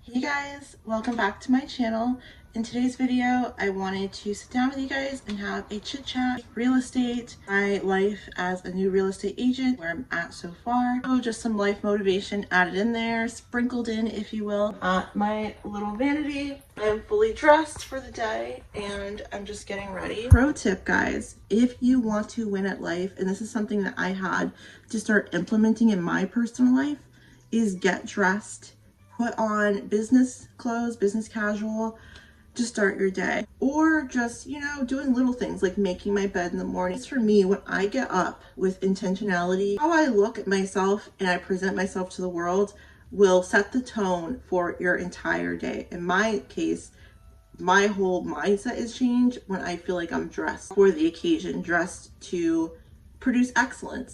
Hey guys, welcome back to my channel. In today's video, I wanted to sit down with you guys and have a chit chat, real estate, my life as a new real estate agent, where I'm at so far. So just some life motivation added in there, sprinkled in, if you will. At my little vanity, I'm fully dressed for the day and I'm just getting ready. Pro tip, guys, if you want to win at life, and this is something that I had to start implementing in my personal life, is get dressed. Put on business clothes, business casual, to start your day. Or just, doing little things like making my bed in the morning. For me, when I get up with intentionality, how I look at myself and I present myself to the world will set the tone for your entire day. In my case, my whole mindset is changed when I feel like I'm dressed for the occasion, dressed to produce excellence.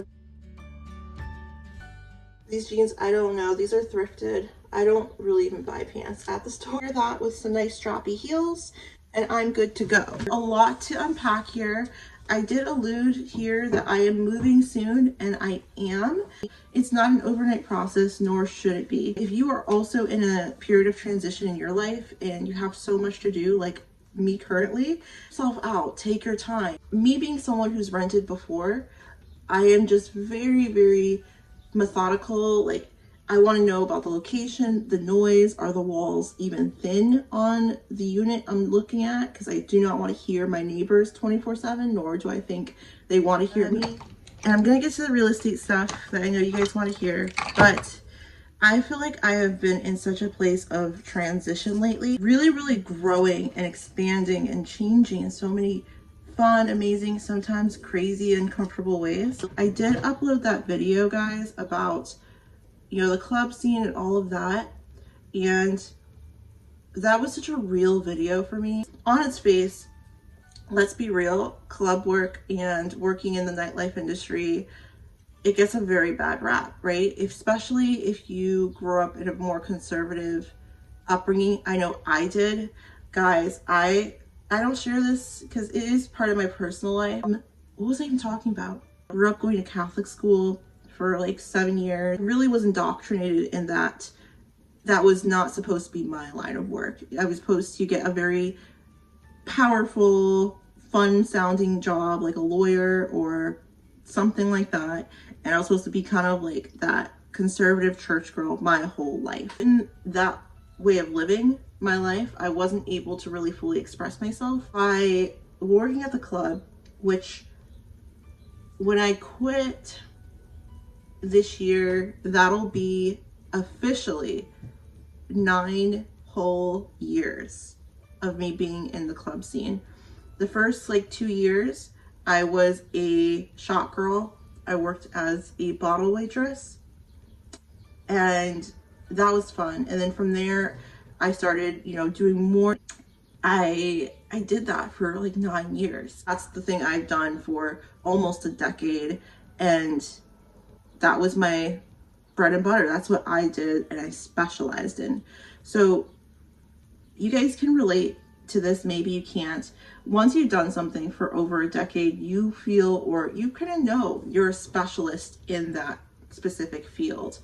These jeans, I don't know, these are thrifted. I don't really even buy pants at the store. Wear that with some nice strappy heels and I'm good to go. A lot to unpack here. I did allude here that I am moving soon, and I am. It's not an overnight process, nor should it be. If you are also in a period of transition in your life and you have so much to do, like me currently, self out, take your time. Me being someone who's rented before, I am just very methodical. Like, I want to know about the location, the noise, are the walls even thin on the unit I'm looking at? Because I do not want to hear my neighbors 24/7, nor do I think they want to hear me. And I'm going to get to the real estate stuff that I know you guys want to hear, but I feel like I have been in such a place of transition lately, really growing and expanding and changing in so many fun, amazing, sometimes crazy, uncomfortable ways. I did upload that video, guys, about the club scene and all of that, and that was such a real video for me. On its face, let's be real, club work and working in the nightlife industry, it gets a very bad rap, right? Especially if you grew up in a more conservative upbringing. I know I did. Guys, I don't share this because it is part of my personal life. What was I even talking about? I grew up going to Catholic school for like 7 years. Really was indoctrinated in that was not supposed to be my line of work. I was supposed to get a very powerful, fun sounding job like a lawyer or something like that. And I was supposed to be kind of like that conservative church girl my whole life. In that way of living my life, I wasn't able to really fully express myself. By working at the club, which when I quit this year, that'll be officially 9 whole years of me being in the club scene. The first 2 years, I was a shop girl. I worked as a bottle waitress, and that was fun. And then from there, I started, doing more. I did that for 9 years. That's the thing I've done for almost a decade, and that was my bread and butter. That's what I did and I specialized in. So you guys can relate to this, maybe you can't. Once you've done something for over a decade, you feel, or you kind of know, you're a specialist in that specific field.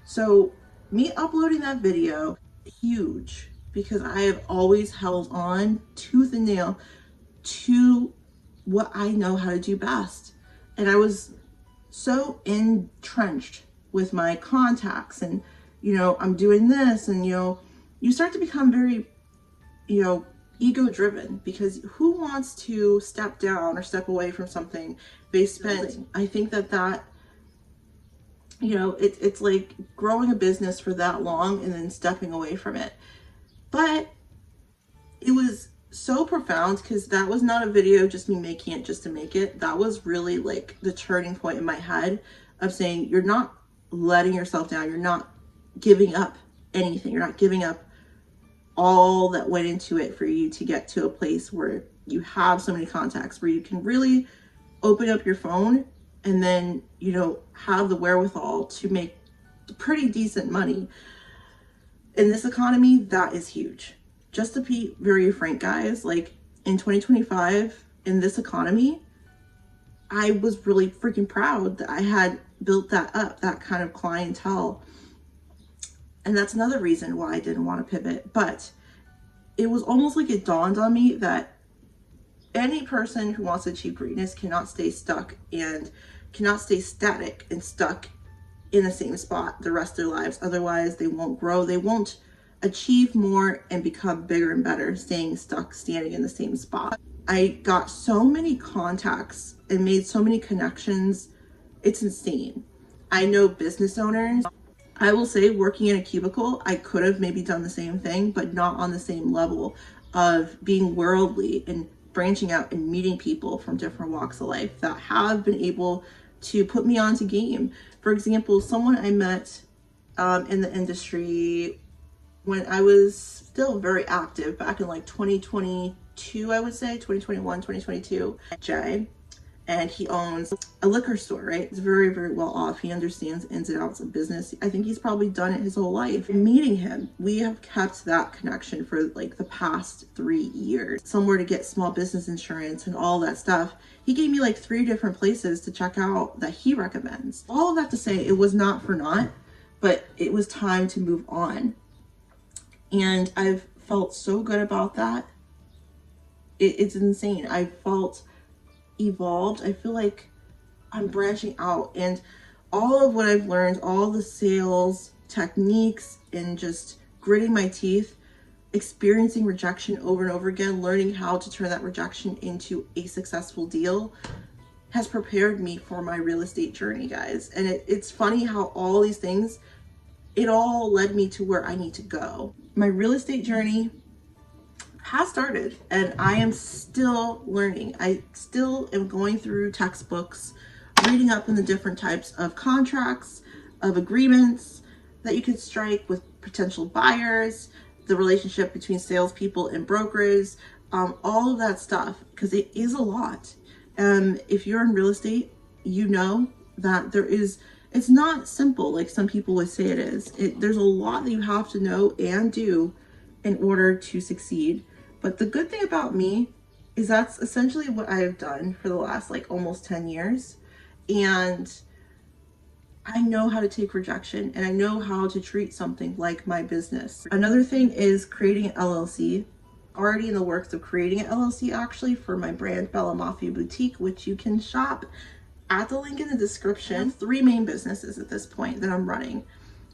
So me uploading that video, huge, because I have always held on tooth and nail to what I know how to do best. And I was so entrenched with my contacts, and I'm doing this, and you start to become very ego driven, because who wants to step down or step away from something they spent? I think that it's like growing a business for that long and then stepping away from it. But it was so profound, because that was not a video just me making it just to make it. That was really like the turning point in my head of saying, you're not letting yourself down, you're not giving up anything, you're not giving up all that went into it for you to get to a place where you have so many contacts, where you can really open up your phone and then have the wherewithal to make pretty decent money. In this economy, that is huge. Just to be very frank, guys, in 2025, in this economy, I was really freaking proud that I had built that up, that kind of clientele. And that's another reason why I didn't want to pivot. But it was almost like it dawned on me that any person who wants to achieve greatness cannot stay stuck and cannot stay static and stuck in the same spot the rest of their lives. Otherwise, they won't grow. They won't achieve more and become bigger and better, staying stuck, standing in the same spot. I got so many contacts and made so many connections. It's insane. I know business owners. I will say, working in a cubicle, I could have maybe done the same thing, but not on the same level of being worldly and branching out and meeting people from different walks of life that have been able to put me onto game. For example, someone I met in the industry when I was still very active back in like 2022, I would say 2021, 2022, Jay. And he owns a liquor store, right? He's very, very well off. He understands ins and outs of business. I think he's probably done it his whole life. Meeting him, we have kept that connection for like the past 3 years. Somewhere to get small business insurance and all that stuff. He gave me like 3 different places to check out that he recommends. All of that to say, it was not for naught, but it was time to move on. And I've felt so good about that. It's insane. I felt evolved. I feel like I'm branching out, and all of what I've learned, all the sales techniques and just gritting my teeth, experiencing rejection over and over again, learning how to turn that rejection into a successful deal has prepared me for my real estate journey, guys. And it's funny how all these things, it all led me to where I need to go. My real estate journey has started, and I am still learning. I still am going through textbooks, reading up on the different types of contracts, of agreements that you could strike with potential buyers, the relationship between salespeople and brokers, all of that stuff, because it is a lot. If you're in real estate, you know that it's not simple like some people would say it is. There's a lot that you have to know and do in order to succeed. But the good thing about me is that's essentially what I have done for the last like almost 10 years. And I know how to take rejection, and I know how to treat something like my business. Another thing is creating an LLC. Already in the works of creating an LLC actually for my brand Bella Mafia Boutique, which you can shop at the link in the description. 3 main businesses at this point that I'm running.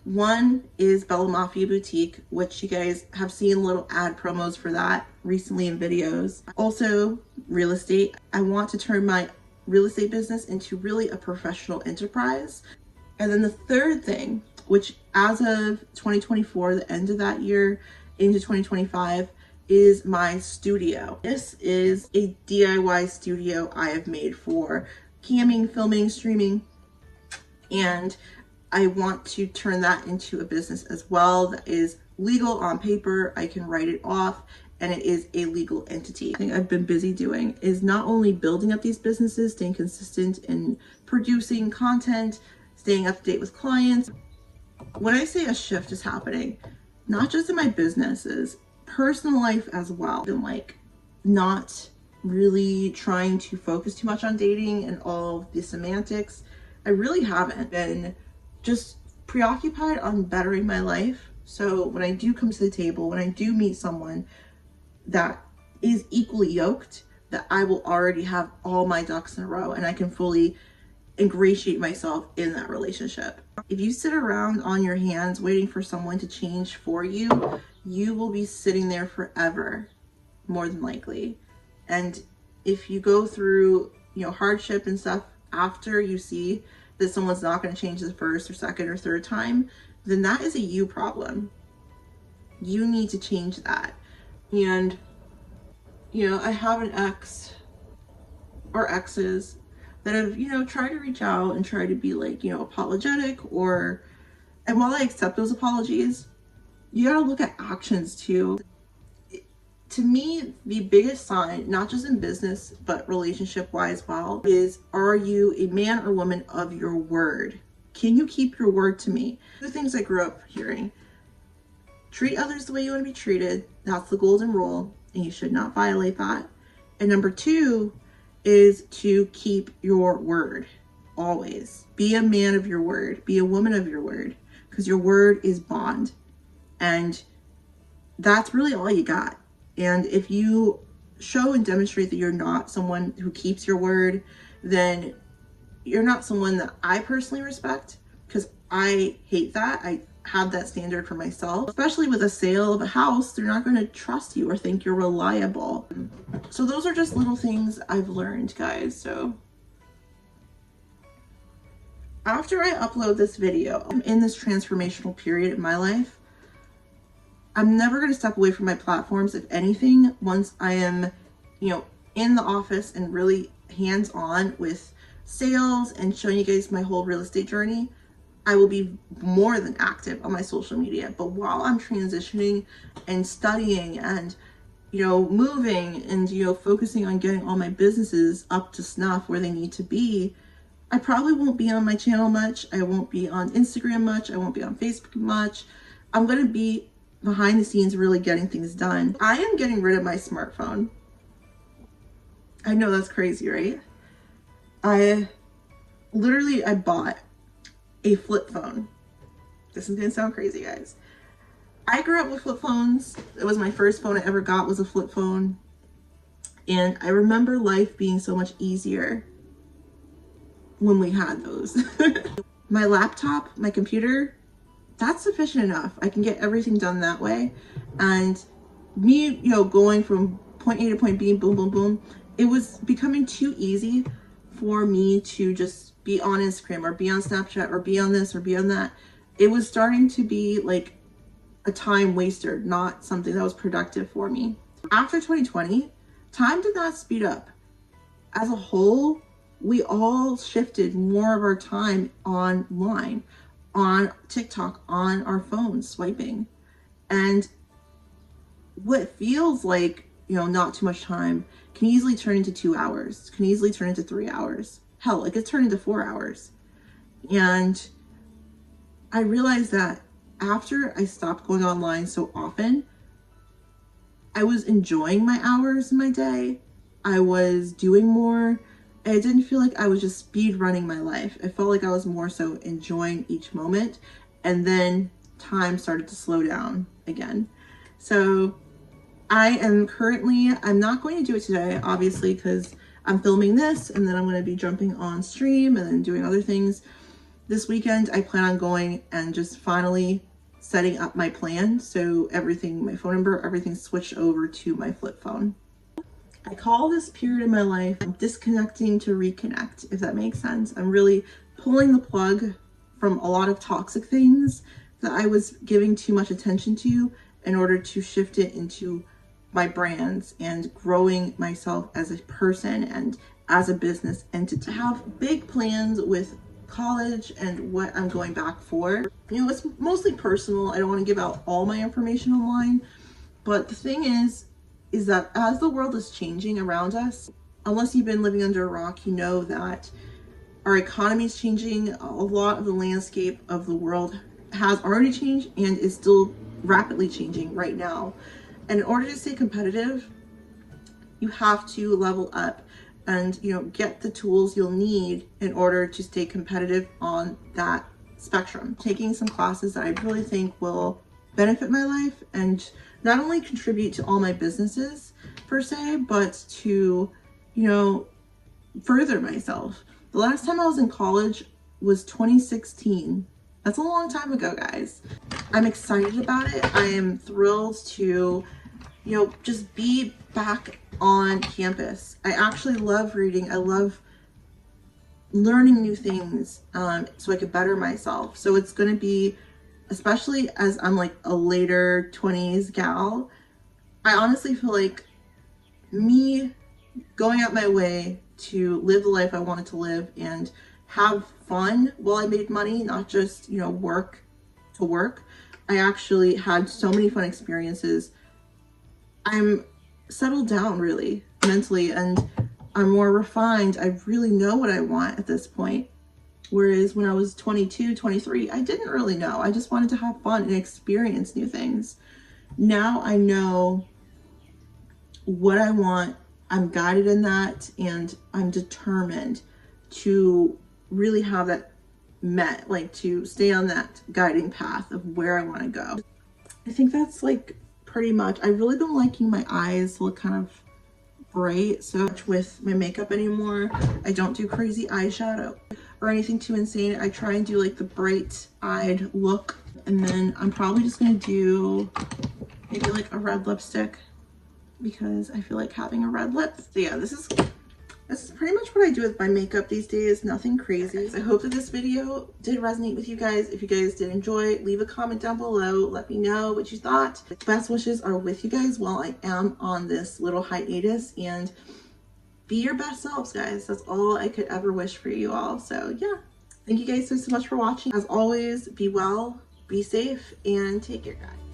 One is Bella Mafia Boutique, which you guys have seen little ad promos for that recently in videos. Also, real estate. I want to turn my real estate business into really a professional enterprise. And then the third thing, which as of 2024, the end of that year into 2025, is my studio. This is a DIY studio I have made for camming, filming, streaming, and I want to turn that into a business as well that is legal on paper. I can write it off, and it is a legal entity. The thing I've been busy doing is not only building up these businesses, staying consistent in producing content, staying up to date with clients. When I say a shift is happening, not just in my businesses, personal life as well. I'm like not really trying to focus too much on dating and all of the semantics. I really haven't been just preoccupied on bettering my life. So when I do come to the table, when I do meet someone that is equally yoked, that I will already have all my ducks in a row and I can fully ingratiate myself in that relationship. If you sit around on your hands waiting for someone to change for you, you will be sitting there forever, more than likely. And if you go through, hardship and stuff after you see that someone's not going to change the first or second or third time, then that is a you problem. You need to change that. And, I have an ex or exes that have, tried to reach out and try to be like, apologetic and while I accept those apologies, you got to look at actions too. To me, the biggest sign, not just in business, but relationship-wise well, is are you a man or woman of your word? Can you keep your word to me? The things I grew up hearing. Treat others the way you want to be treated. That's the golden rule, and you should not violate that. And number 2 is to keep your word. Always. Be a man of your word. Be a woman of your word. Because your word is bond. And that's really all you got. And if you show and demonstrate that you're not someone who keeps your word, then you're not someone that I personally respect, because I hate that. I have that standard for myself. Especially with a sale of a house, they're not going to trust you or think you're reliable. So those are just little things I've learned, guys. So after I upload this video, I'm in this transformational period in my life. I'm never going to step away from my platforms. If anything, once I am, in the office and really hands-on with sales and showing you guys my whole real estate journey, I will be more than active on my social media. But while I'm transitioning and studying and, moving and, focusing on getting all my businesses up to snuff where they need to be, I probably won't be on my channel much. I won't be on Instagram much. I won't be on Facebook much. I'm going to be behind the scenes really getting things done. I am getting rid of my smartphone. I know that's crazy, right? I bought a flip phone. This is gonna sound crazy, guys. I grew up with flip phones. It was my first phone I ever got, was a flip phone. And I remember life being so much easier when we had those. My laptop, my computer, that's sufficient enough. I can get everything done that way. And me, going from point A to point B, boom, boom, boom, it was becoming too easy for me to just be on Instagram or be on Snapchat or be on this or be on that. It was starting to be like a time waster, not something that was productive for me. After 2020, time did not speed up. As a whole, we all shifted more of our time online, on TikTok, on our phones, swiping. And what feels like, not too much time can easily turn into 2 hours, can easily turn into 3 hours. Hell, it could turn into 4 hours. And I realized that after I stopped going online so often, I was enjoying my hours in my day. I was doing more. I didn't feel like I was just speed running my life. I felt like I was more so enjoying each moment. And then time started to slow down again. So I'm not going to do it today, obviously, because I'm filming this and then I'm going to be jumping on stream and then doing other things. This weekend, I plan on going and just finally setting up my plan. So everything, my phone number, everything switched over to my flip phone. I call this period in my life disconnecting to reconnect, if that makes sense. I'm really pulling the plug from a lot of toxic things that I was giving too much attention to in order to shift it into my brands and growing myself as a person and as a business entity. I have big plans with college and what I'm going back for. It's mostly personal. I don't want to give out all my information online, but the thing is that as the world is changing around us, unless you've been living under a rock, you know that our economy is changing. A lot of the landscape of the world has already changed and is still rapidly changing right now. And in order to stay competitive, you have to level up and, get the tools you'll need in order to stay competitive on that spectrum. Taking some classes that I really think will benefit my life and not only contribute to all my businesses per se, but to, further myself. The last time I was in college was 2016. That's a long time ago, guys. I'm excited about it. I am thrilled to, just be back on campus. I actually love reading. I love learning new things so I could better myself. So it's going to be, especially as I'm like a later 20s gal, I honestly feel like me going out my way to live the life I wanted to live and have fun while I made money, not just, work to work. I actually had so many fun experiences. I'm settled down really mentally and I'm more refined. I really know what I want at this point. Whereas when I was 22, 23, I didn't really know. I just wanted to have fun and experience new things. Now I know what I want. I'm guided in that and I'm determined to really have that met, like to stay on that guiding path of where I want to go. I think that's like pretty much. I've really been liking my eyes to look kind of bright, so much with my makeup anymore. I don't do crazy eyeshadow or anything too insane. I try and do like the bright eyed look, and then I'm probably just gonna do maybe like a red lipstick because I feel like having a red lip. So yeah, this is pretty much what I do with my makeup these days. Nothing crazy. I hope that this video did resonate with you guys. If you guys did enjoy, leave a comment down below. Let me know what you thought. Best wishes are with you guys while I am on this little hiatus, and be your best selves, guys. That's all I could ever wish for you all. So yeah, thank you guys so much for watching. As always, be well, be safe, and take care, guys.